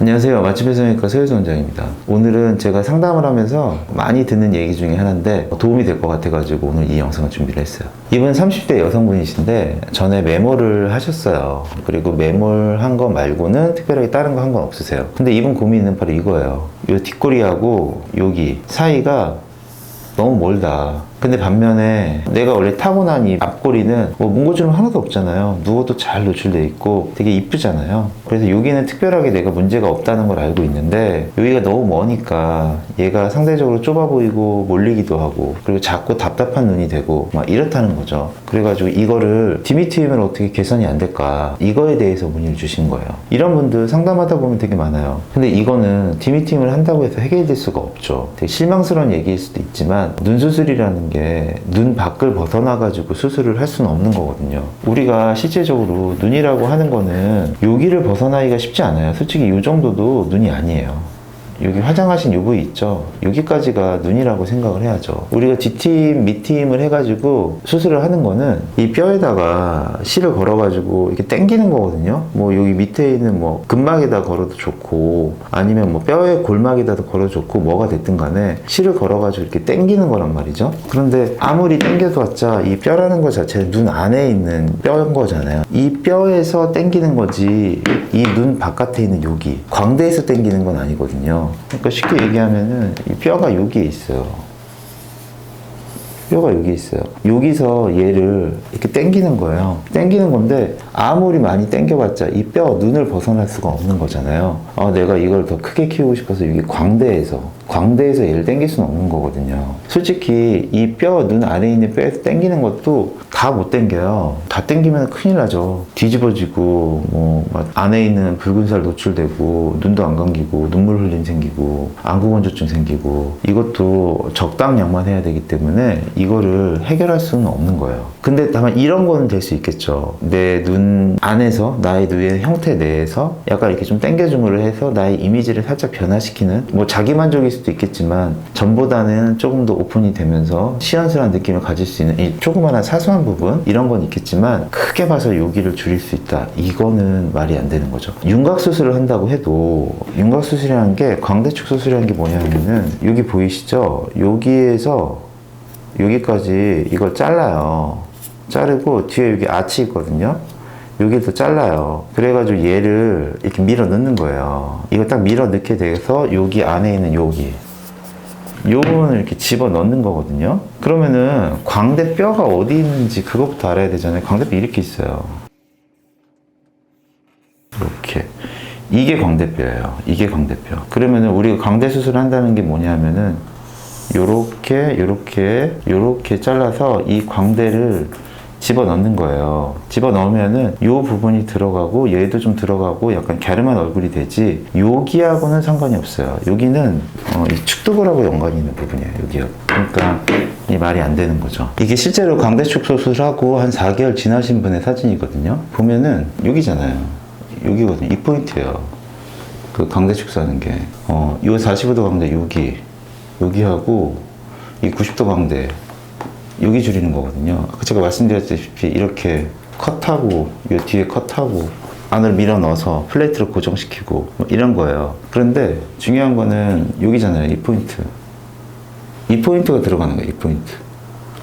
안녕하세요. 맛집의 성형외과 서혜수 원장입니다. 오늘은 제가 상담을 하면서 많이 듣는 얘기 중에 하나인데 도움이 될 것 같아가지고 오늘 이 영상을 준비를 했어요. 이분 30대 여성분이신데 전에 매몰을 하셨어요. 그리고 매몰한 거 말고는 특별하게 다른 거 한 건 없으세요. 근데 이분 고민은 바로 이거예요. 이 뒷꼬리하고 여기 사이가 너무 멀다. 근데 반면에 내가 원래 타고난 이 앞꼬리는 뭐 문고주름 하나도 없잖아요. 누워도 잘 노출돼 있고 되게 이쁘잖아요. 그래서 여기는 특별하게 내가 문제가 없다는 걸 알고 있는데 여기가 너무 머니까 얘가 상대적으로 좁아 보이고 몰리기도 하고 그리고 자꾸 답답한 눈이 되고 막 이렇다는 거죠. 그래가지고 이거를 디미트임을 어떻게 개선이 안 될까, 이거에 대해서 문의를 주신 거예요. 이런 분들 상담하다 보면 되게 많아요. 근데 이거는 디미트임을 한다고 해서 해결될 수가 없죠. 되게 실망스러운 얘기일 수도 있지만 눈 수술이라는 게 눈 밖을 벗어나가지고 수술을 할 수는 없는 거거든요. 우리가 실제적으로 눈이라고 하는 거는 여기를 벗어나기가 쉽지 않아요. 솔직히 이 정도도 눈이 아니에요. 여기 화장하신 이 부위 있죠? 여기까지가 눈이라고 생각을 해야죠. 우리가 뒷팀, 밑팀을 해가지고 수술을 하는 거는 이 뼈에다가 실을 걸어가지고 이렇게 당기는 거거든요. 뭐 여기 밑에 있는 뭐 근막에다 걸어도 좋고 아니면 뭐 뼈의 골막에다도 걸어도 좋고 뭐가 됐든 간에 실을 걸어가지고 이렇게 당기는 거란 말이죠. 그런데 아무리 당겨봤자 이 뼈라는 것 자체는 눈 안에 있는 뼈인 거잖아요. 이 뼈에서 당기는 거지 이 눈 바깥에 있는 여기 광대에서 당기는 건 아니거든요. 그러니까 쉽게 얘기하면은 이 뼈가 여기에 있어요. 뼈가 여기 있어요. 여기서 얘를 이렇게 당기는 거예요. 당기는 건데 아무리 많이 당겨봤자 이 뼈 눈을 벗어날 수가 없는 거잖아요. 내가 이걸 더 크게 키우고 싶어서 여기 광대에서 얘를 당길 수는 없는 거거든요. 솔직히 이 뼈 눈 안에 있는 뼈에서 당기는 것도 다 못 당겨요. 다 당기면 큰일 나죠. 뒤집어지고 막 안에 있는 붉은 살 노출되고 눈도 안 감기고 눈물 흘림 생기고 안구건조증 생기고 이것도 적당량만 해야 되기 때문에 이거를 해결할 수는 없는 거예요. 근데 다만 이런 거는 될 수 있겠죠. 내 눈 안에서 나의 눈의 형태 내에서 약간 이렇게 좀 당겨줌으로 해서 나의 이미지를 살짝 변화시키는, 뭐 자기만족일 수도 있겠지만 전보다는 조금 더 오픈이 되면서 시원스러운 느낌을 가질 수 있는 이 조그마한 사소한 부분, 이런 건 있겠지만 크게 봐서 여기를 줄일 수 있다, 이거는 말이 안 되는 거죠. 윤곽 수술을 한다고 해도 윤곽 수술이라는 게, 광대축 수술이라는 게 뭐냐면은 여기 보이시죠? 여기에서 여기까지 이걸 잘라요. 자르고 뒤에 여기 아치 있거든요. 여기도 잘라요. 그래가지고 얘를 이렇게 밀어 넣는 거예요. 이거 딱 밀어 넣게 돼서 여기 안에 있는 여기 요 부분을 이렇게 집어 넣는 거거든요. 그러면은 광대뼈가 어디 있는지 그것부터 알아야 되잖아요. 광대뼈 이렇게 있어요. 이렇게. 이게 광대뼈예요. 이게 광대뼈. 그러면은 우리가 광대 수술을 한다는 게 뭐냐면은 요렇게 잘라서 이 광대를 집어 넣는 거예요. 집어 넣으면은 요 부분이 들어가고 얘도 좀 들어가고 약간 갸름한 얼굴이 되지 여기하고는 상관이 없어요. 여기는 이 축두부라고 연관이 있는 부분이에요. 여기요. 그러니까 이 말이 안 되는 거죠. 이게 실제로 광대축 수술하고 한 4개월 지나신 분의 사진이거든요. 보면은 여기잖아요. 여기거든요. 이 포인트예요. 그 광대축 사는 게 요 45도 광대 여기하고 이 90도 광대 여기 줄이는 거거든요. 제가 말씀드렸다시피 이렇게 컷하고 이 뒤에 컷하고 안을 밀어 넣어서 플레이트로 고정시키고 뭐 이런 거예요. 그런데 중요한 거는 여기잖아요. 이 포인트. 이 포인트가 들어가는 거예요. 이 포인트.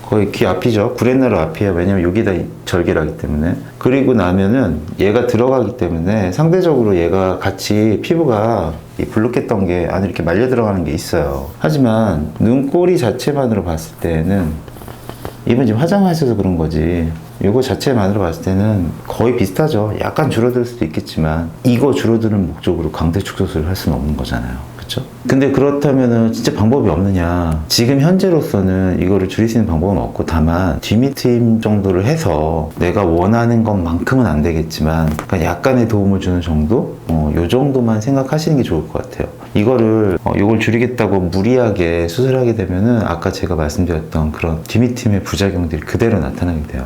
거의 귀 앞이죠. 구렛나루 앞이에요. 왜냐면 여기다 절개를 하기 때문에. 그리고 나면은 얘가 들어가기 때문에 상대적으로 얘가 같이 피부가 이 불룩했던 게 안에 이렇게 말려 들어가는 게 있어요. 하지만 눈꼬리 자체만으로 봤을 때는, 이분 지금 화장하셔서 그런 거지, 이거 자체만으로 봤을 때는 거의 비슷하죠. 약간 줄어들 수도 있겠지만 이거 줄어드는 목적으로 광대축 수술을 할 수는 없는 거잖아요. 그렇죠? 근데 그렇다면은 진짜 방법이 없느냐? 지금 현재로서는 이거를 줄일 수 있는 방법은 없고, 다만 뒷미트임 정도를 해서 내가 원하는 것만큼은 안 되겠지만 약간의 도움을 주는 정도? 요 정도만 생각하시는 게 좋을 것 같아요. 이걸 줄이겠다고 무리하게 수술하게 되면은 아까 제가 말씀드렸던 그런 뒷미트임의 부작용들이 그대로 나타나게 돼요.